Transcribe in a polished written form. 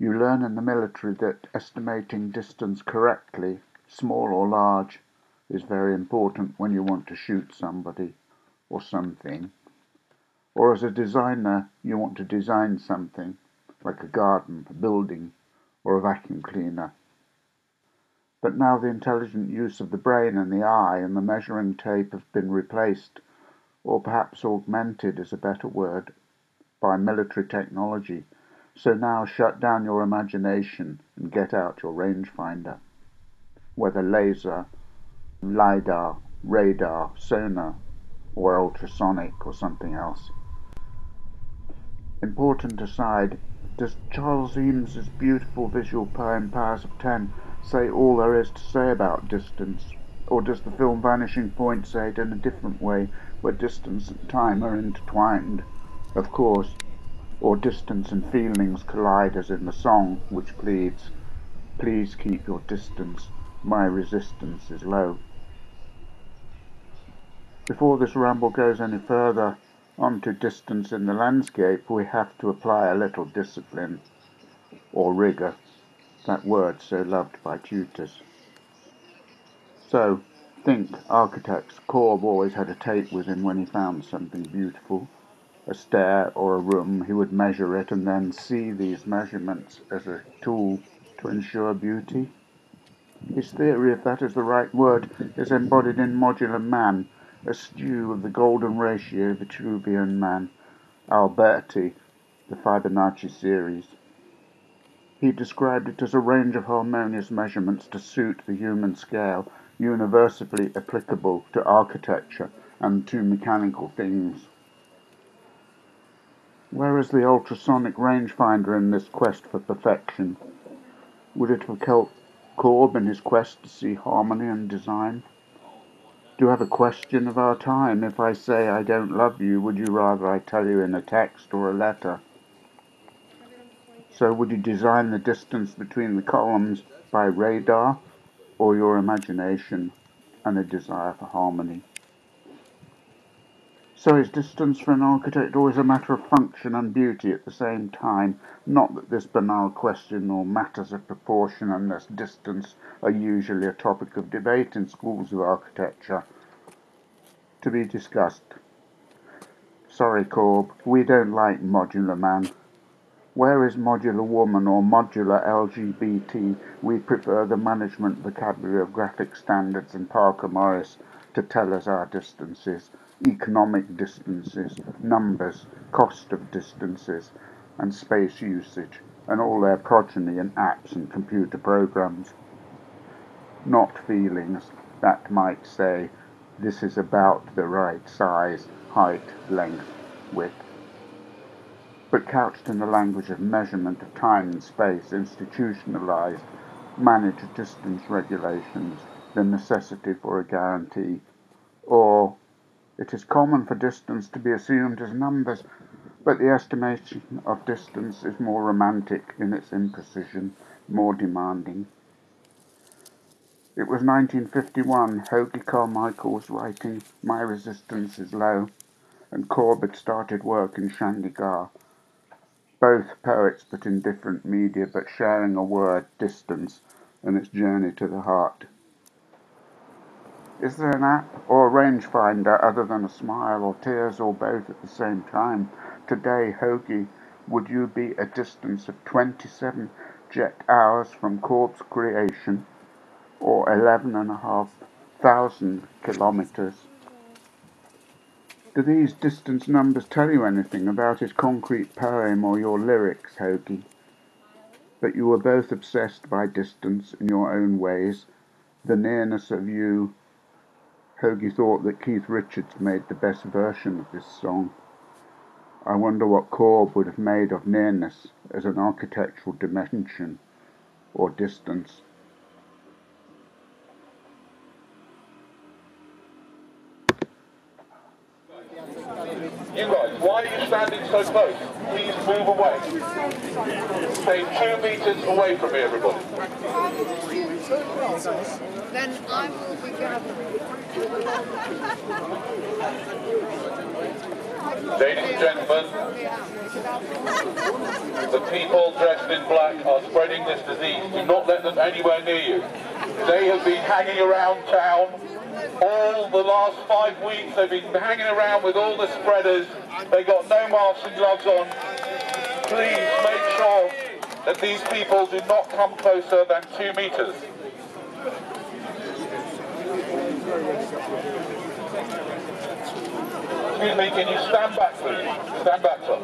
You learn in the military that estimating distance correctly, small or large, is very important when you want to shoot somebody or something. Or as a designer, you want to design something, like a garden, a building, or a vacuum cleaner. But now the intelligent use of the brain and the eye and the measuring tape have been replaced, or perhaps augmented is a better word, by military technology. So now shut down your imagination and get out your rangefinder. Whether laser, LiDAR, radar, sonar, or ultrasonic or something else. Important aside, does Charles Eames's beautiful visual poem Powers of Ten say all there is to say about distance? Or does the film Vanishing Point say it in a different way, where distance and time are intertwined? Of course. Or distance and feelings collide as in the song, which pleads, "Please keep your distance, my resistance is low." Before this ramble goes any further onto distance in the landscape, we have to apply a little discipline, or rigour, that word so loved by tutors. So, think architects. Corb always had a tape with him when he found something beautiful. A stair or a room, he would measure it and then see these measurements as a tool to ensure beauty. His theory, if that is the right word, is embodied in Modular Man, a stew of the golden ratio, Vitruvian Man, Alberti, the Fibonacci series. He described it as a range of harmonious measurements to suit the human scale, universally applicable to architecture and to mechanical things. Where is the ultrasonic rangefinder in this quest for perfection? Would it have helped Corb in his quest to see harmony and design? Do you have a question of our time? If I say I don't love you, would you rather I tell you in a text or a letter? So would you design the distance between the columns by radar or your imagination and a desire for harmony? So is distance for an architect always a matter of function and beauty at the same time? Not that this banal question or matters of proportion and thus distance are usually a topic of debate in schools of architecture. To be discussed. Sorry, Corb, we don't like Modular Man. Where is Modular Woman or Modular LGBT? We prefer the management vocabulary of graphic standards and Parker Morris to tell us our distances, economic distances, numbers, cost of distances, and space usage, and all their progeny in apps and computer programs. Not feelings that might say, this is about the right size, height, length, width, but couched in the language of measurement of time and space, institutionalized, managed distance regulations, the necessity for a guarantee, or it is common for distance to be assumed as numbers, but the estimation of distance is more romantic in its imprecision, more demanding. It was 1951, Hoagy Carmichael was writing My Resistance is Low, and Corb had started work in Chandigarh. Both poets but in different media, but sharing a word, distance, and its journey to the heart. Is there an app or a rangefinder other than a smile or tears or both at the same time? Today, Hoagy, would you be a distance of 27 jet hours from Corb's creation, or 11,500 kilometers? Do these distance numbers tell you anything about his concrete poem or your lyrics, Hoagy? But you were both obsessed by distance in your own ways, the nearness of you. Hoagy thought that Keith Richards made the best version of this song. I wonder what Corb would have made of nearness as an architectural dimension or distance. You guys, why are you standing so close? Please move away. Stay 2 meters away from me, everybody. Then I will be gathering. Ladies and gentlemen, the people dressed in black are spreading this disease. Do not let them anywhere near you. They have been hanging around town all the last 5 weeks. They've been hanging around with all the spreaders. They got no masks and gloves on. Please make sure that these people do not come closer than 2 meters. Excuse me, can you stand back, please? Stand back, sir.